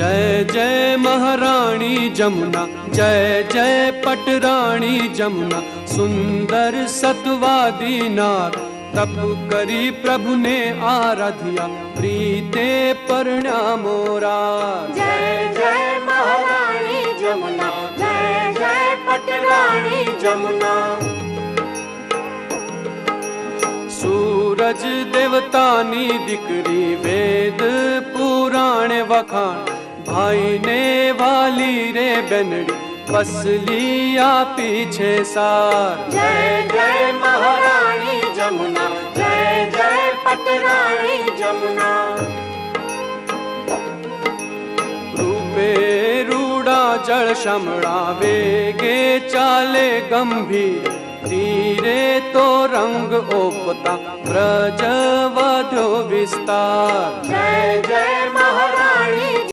जय जय महारानी जमुना, जय जय पटरानी जमुना। सुंदर सतवादी नार तप करी प्रभु ने आराध्या, प्रीते परण्या मोरा। जय जय महारानी जमुना, जय जय पटरानी जमुना। सूरज देवतानी दिकरी वेद पुराण वखाण, भाई ने वाली रे बेनड़ी बसलिया पीछे सार। जय जय महारानी जमुना, जय जय पटरानी जमुना। रूपे रूड़ा जल शमड़ा, वेगे चाले गंभीर, तीरे तो रंग ओपता ब्रज वधो विस्तार। जय जय महारानी